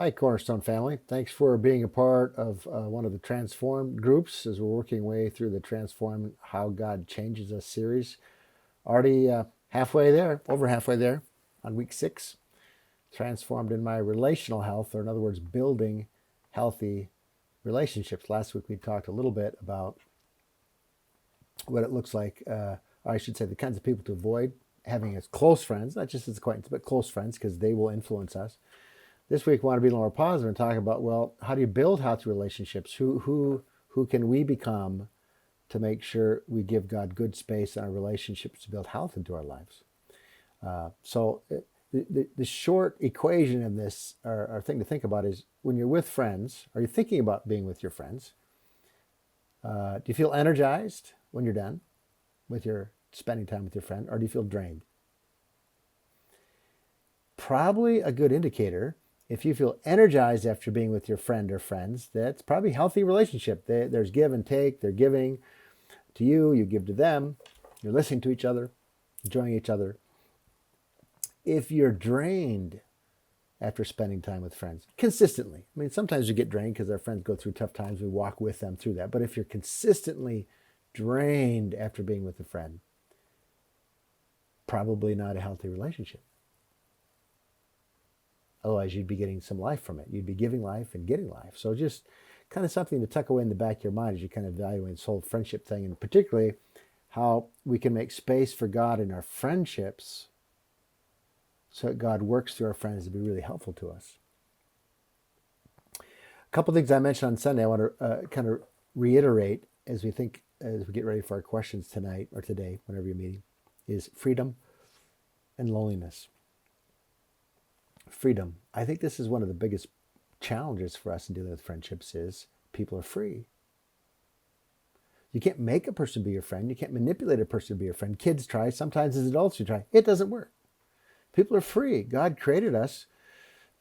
Hi, Cornerstone family. Thanks for being a part of one of the Transform groups as we're working way through the Transform How God Changes Us series. Already halfway there, over halfway there on week 6. Transformed in my relational health, or in other words, building healthy relationships. Last week we talked a little bit about what it looks like, or I should say, the kinds of people to avoid having as close friends, not just as acquaintances, but close friends, because they will influence us. This week, I want to be a little more positive and talk about, well, how do you build healthy relationships? Who can we become to make sure we give God good space in our relationships to build health into our lives? The short equation in this, or thing to think about, is when you're with friends, are you thinking about being with your friends? Do you feel energized when you're done with your spending time with your friend, or do you feel drained? Probably a good indicator. If you feel energized after being with your friend or friends, that's probably a healthy relationship. There's give and take. They're giving to you, you give to them. You're listening to each other, enjoying each other. If you're drained after spending time with friends consistently, I mean, sometimes we get drained because our friends go through tough times. We walk with them through that. But if you're consistently drained after being with a friend, probably not a healthy relationship. Otherwise, you'd be getting some life from it. You'd be giving life and getting life. So just kind of something to tuck away in the back of your mind as you kind of evaluate this whole friendship thing, and particularly how we can make space for God in our friendships so that God works through our friends to be really helpful to us. A couple of things I mentioned on Sunday I want to kind of reiterate as we get ready for our questions tonight or today, whenever you're meeting, is freedom and loneliness. Freedom. I think this is one of the biggest challenges for us in dealing with friendships is people are free. You can't make a person be your friend. You can't manipulate a person to be your friend. Kids try. Sometimes as adults you try. It doesn't work. People are free. God created us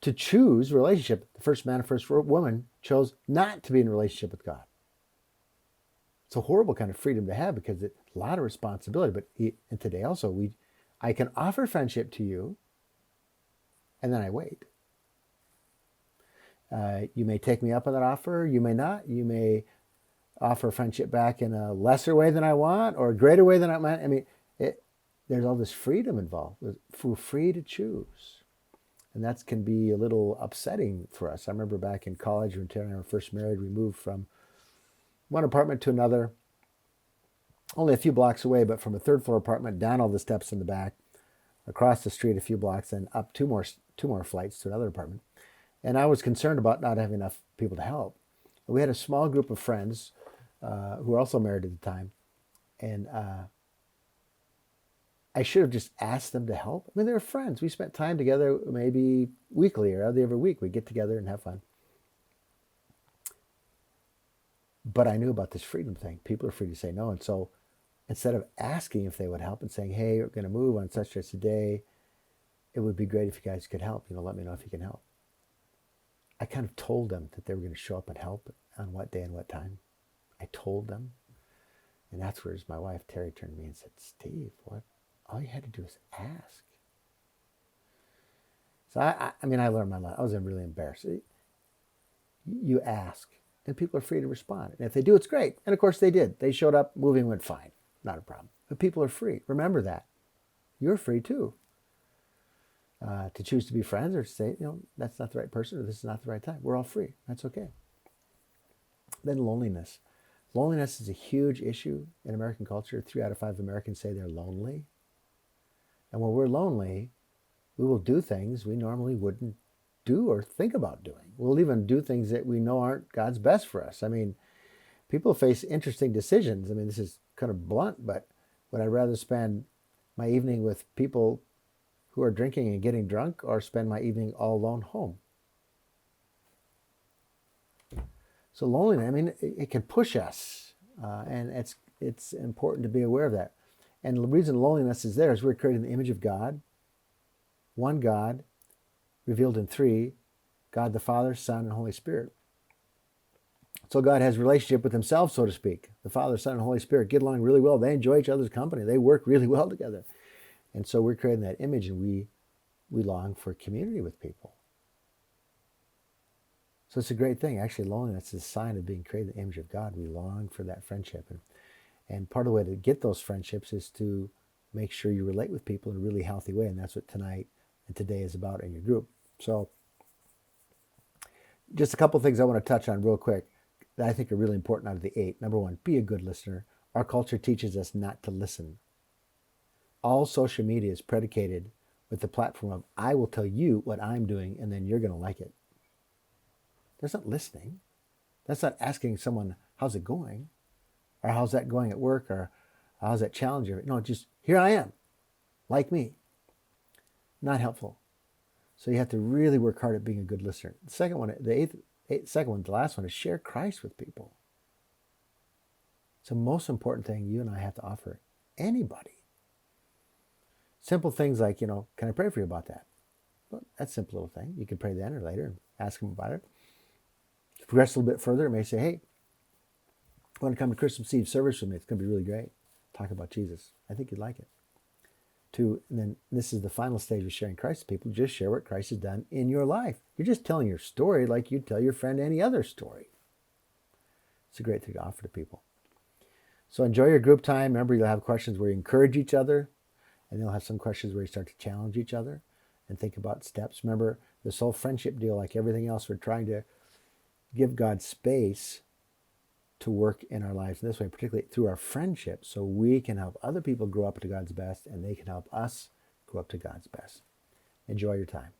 to choose relationship. The first man and first woman chose not to be in a relationship with God. It's a horrible kind of freedom to have because it's a lot of responsibility. But and today also, I can offer friendship to you, and then I wait. You may take me up on that offer. You may not. You may offer friendship back in a lesser way than I want or a greater way than I want. I mean, there's all this freedom involved. We're free to choose. And that can be a little upsetting for us. I remember back in college when Terry and I were first married, we moved from one apartment to another, only a few blocks away, but from a third floor apartment down all the steps in the back, across the street a few blocks, and up two more flights to another apartment. And I was concerned about not having enough people to help. We had a small group of friends who were also married at the time, and I should have just asked them to help. I mean, they were friends. We spent time together maybe weekly or every week. We'd get together and have fun. But I knew about this freedom thing. People are free to say no. And so instead of asking if they would help and saying, hey, we're going to move on such a day, it would be great if you guys could help. Let me know if you can help. I kind of told them that they were going to show up and help on what day and what time. I told them. And that's where my wife, Terry, turned to me and said, Steve, what? All you had to do is ask. So I learned my lesson. I was really embarrassed. You ask, and people are free to respond. And if they do, it's great. And of course they did. They showed up, moving went fine. Not a problem. But people are free. Remember that. You're free too. To choose to be friends or to say, that's not the right person or this is not the right time. We're all free. That's okay. Then loneliness. Loneliness is a huge issue in American culture. 3 out of 5 Americans say they're lonely. And when we're lonely, we will do things we normally wouldn't do or think about doing. We'll even do things that we know aren't God's best for us. I mean, people face interesting decisions. I mean, this is kind of blunt, but would I rather spend my evening with people who are drinking and getting drunk or spend my evening all alone home? So loneliness, I mean, it can push us, and it's important to be aware of that. And the reason loneliness is there is we're created in the image of God, one God, revealed in 3, God the Father, Son, and Holy Spirit. So God has a relationship with himself, so to speak. The Father, Son, and Holy Spirit get along really well. They enjoy each other's company. They work really well together. And so we're creating that image, and we long for community with people. So it's a great thing. Actually, loneliness is a sign of being created in the image of God. We long for that friendship. And part of the way to get those friendships is to make sure you relate with people in a really healthy way. And that's what tonight and today is about in your group. So just a couple of things I want to touch on real quick that I think are really important out of the 8. Number 1, be a good listener. Our culture teaches us not to listen. All social media is predicated with the platform of, I will tell you what I'm doing and then you're going to like it. That's not listening. That's not asking someone, how's it going? Or how's that going at work? Or how's that challenge? No, just, here I am. Like me. Not helpful. So you have to really work hard at being a good listener. The second one, the last one is share Christ with people. It's the most important thing you and I have to offer anybody. Simple things like, can I pray for you about that? Well, that's a simple little thing. You can pray then or later and ask them about it. If you progress a little bit further, it may say, hey, I want to come to Christmas Eve service with me. It's going to be really great. Talk about Jesus. I think you'd like it. 2, and then this is the final stage of sharing Christ with people. Just share what Christ has done in your life. You're just telling your story like you'd tell your friend any other story. It's a great thing to offer to people. So enjoy your group time. Remember, you'll have questions where you encourage each other, and you'll have some questions where you start to challenge each other and think about steps. Remember, this whole friendship deal, like everything else, we're trying to give God space to work in our lives in this way, particularly through our friendship, so we can help other people grow up to God's best and they can help us grow up to God's best. Enjoy your time.